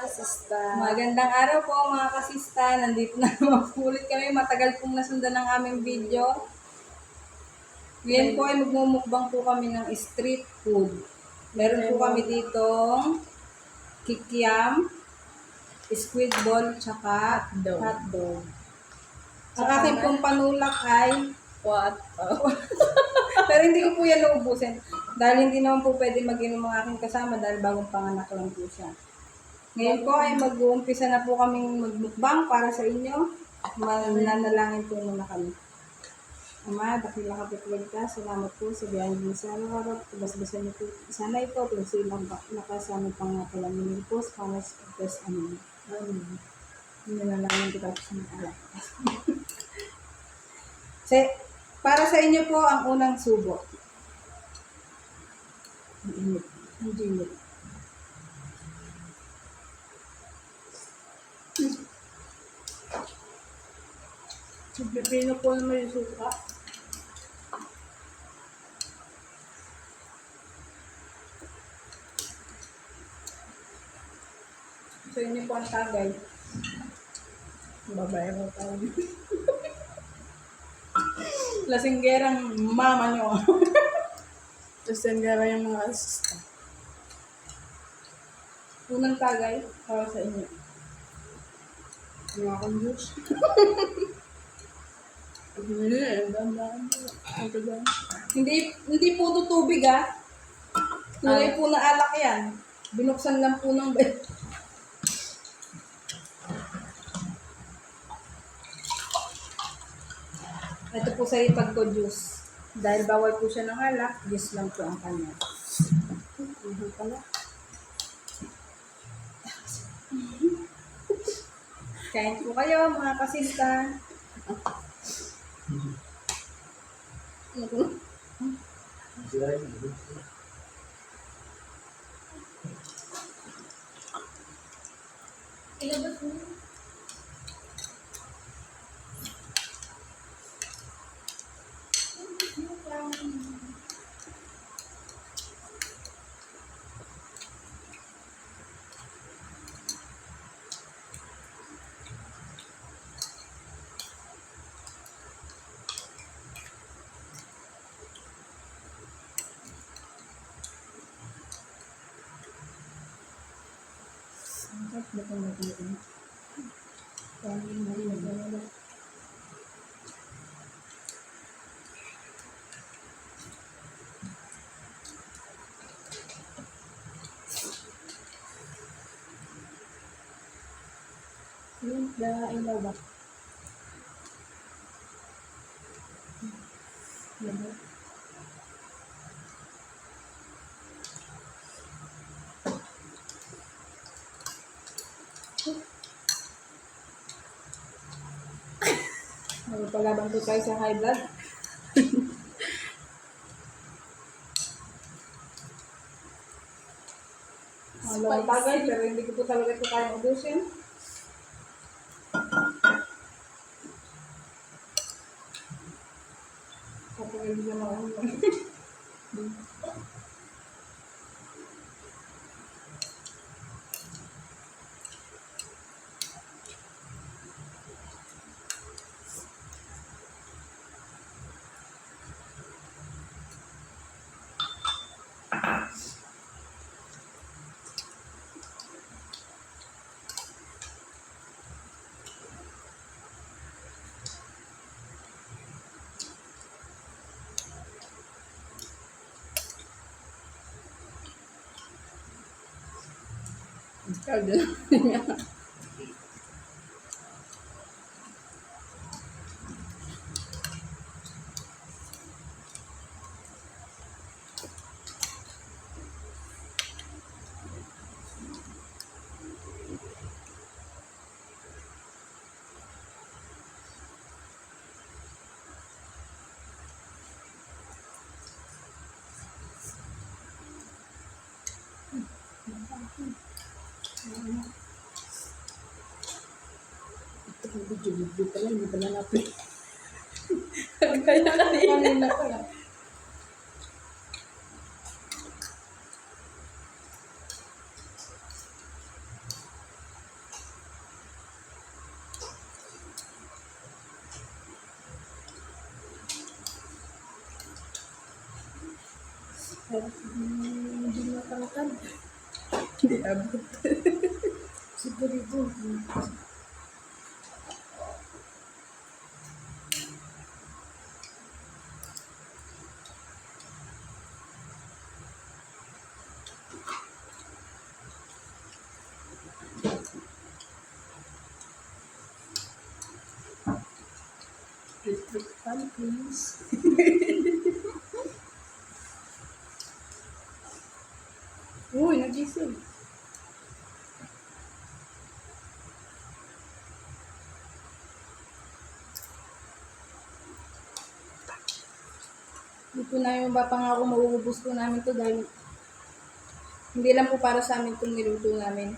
kasista. Magandang araw po mga kasista. Nandito na naman po ulit kami. Matagal pong nasundan ng aming video. Ngayon po ay magmumukbang po kami ng street food. Meron po kami ditong kikiam, squid ball, tsaka hotdog. Ang aking pong panulak ay What? pero hindi ko po yan naubusin. Dahil hindi naman po pwede mag-inom ang aking kasama dahil bagong panganak lang po siya. Ngayon po ay mag-uumpisa na po kaming magmukbang para sa inyo. Mananalangin po muna kami. Ama, dakila ka po ka. Salamat po sa biyayang din sa araw-araw. Basbasan niyo po. Sana ito, kung silang nakasama pang palamin po sa panas of this amin. Nanalangin kita po sa mga alam. Para sa inyo po ang unang subo. Ang init. Ang init. Pipino po naman yung suka. So, yun po ang tagay. Babae mo tayo. Lasinggerang mama nyo. Tapos gara yung mga kasista. Unang tagay para sa inyo. Mga akong juice. Hindi po ito tubig Tunay po na alak yan. Binuksan lang po ng Ito po sa ipag ko juice. Dahil bawal po siya ng alak, juice lang po ang kanya. Pala. Kain po kayo mga kasista. Ilabas mo. Ilaw ba? Magpalaban po tayo sa high blood. Ang tagay, pero hindi ko po talaga ito kayang ubusin. Kapag hindi na maunang. Ikaw din. Ito yung video pala, hindi pala natin. Kaya Kanina ko lang. Hindi matangkad. Hindi abot. Siguro dito. Click fan, please. Uy, nagising. Hindi po namin mapapangako mauubos po namin to dahil hindi lang po para sa amin itong niluto namin.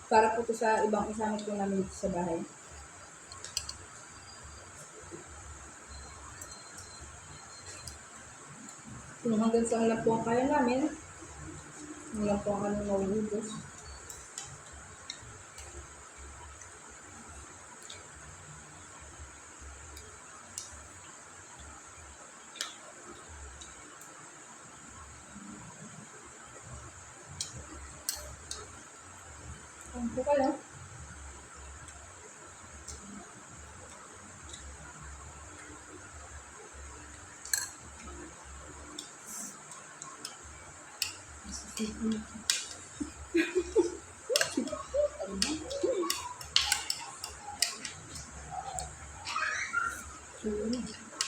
Para po to sa ibang kasama po namin dito sa bahay. Kung hanggang saan lang po ang kaya namin, yun lang po ang aming mauubos. Ano po kayo?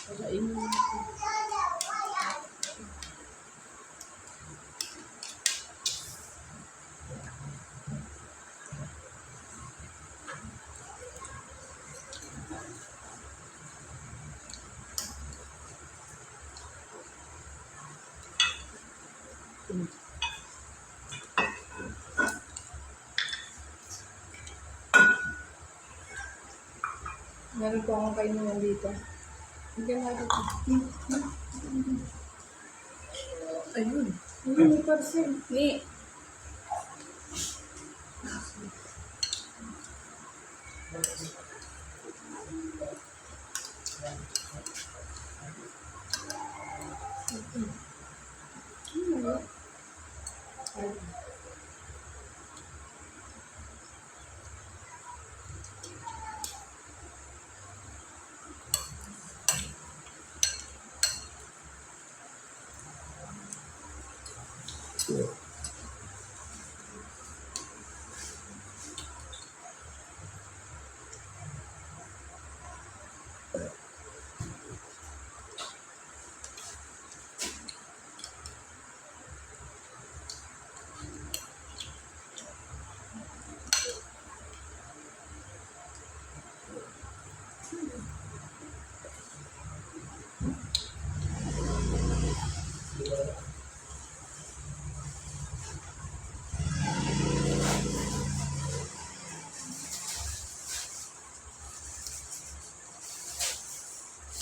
Pagain mo. Meron po akong kainuman dito. Hindi nga dito. Ayun. Hindi, may parcel. Ni.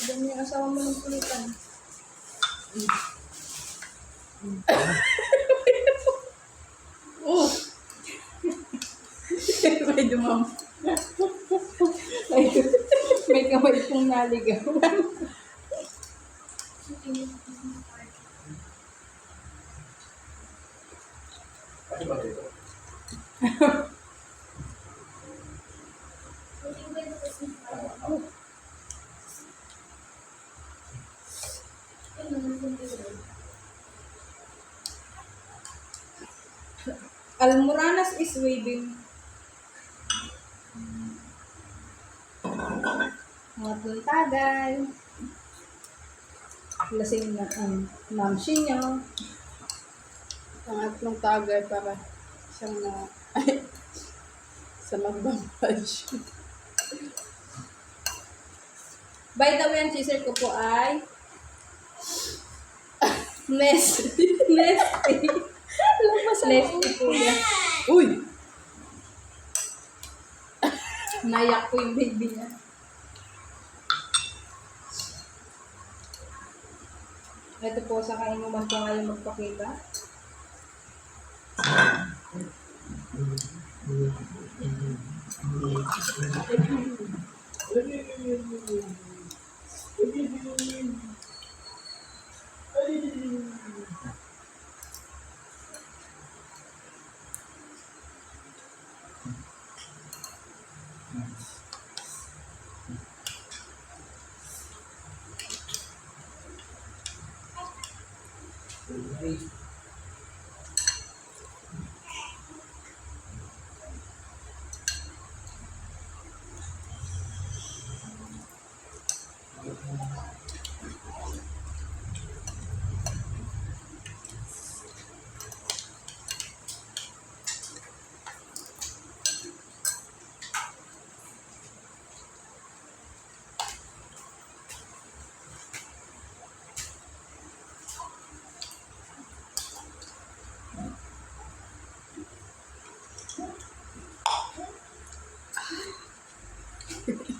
Ilan yung asawa mo ng kulitan? Oh! May dumam. May kamay pong naligaw. Ano ba dito? Almoranas is waving. Mga tuntagal. Lasing na ang mamsi niyo. Pangatlong tagay para siyang na... Ay, sa magbampage. By the way, ang chaser ko po ay Nesty. Nesty. Nesty po yan. Uy! Nayak po yung baby niya. Ito po sa kainuman po ngayon magpakita.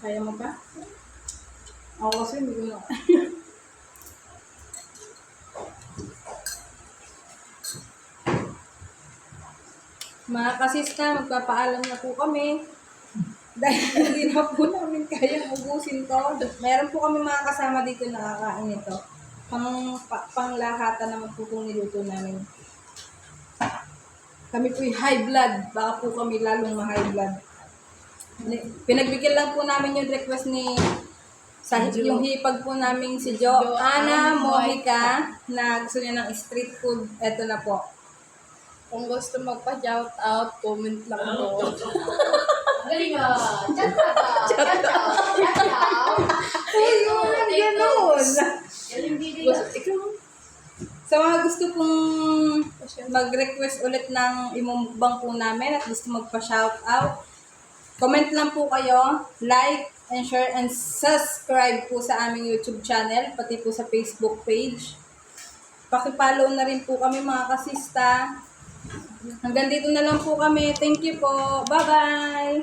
Kaya mo pa? Ako kasi hindi ko na. Mga kasista, magpapaalam na po kami. Dahil hindi na po namin kaya ubusin to. Meron po kami mga kasama dito na kakain ito. Panglahatan naman po kung niluto namin. Kami po high blood. Baka po kami lalong ma-high blood. Pinagbigyan lang po namin yung request ni yung hipag po namin si Joanna Mojica na gusto niya ng street food. Eto na po. Kung gusto magpa-shout out, comment lang po. Galing ah. Chat out. Uy, ganun. Galing bibig. Ikaw, Sa mga gusto pong mag-request ulit ng imumukbang po namin at gusto magpa-shoutout, comment lang po kayo, like, and share, and subscribe po sa aming YouTube channel, pati po sa Facebook page. Pakipollow na rin po kami mga kasista. Hanggang dito na lang po kami. Thank you po. Bye-bye!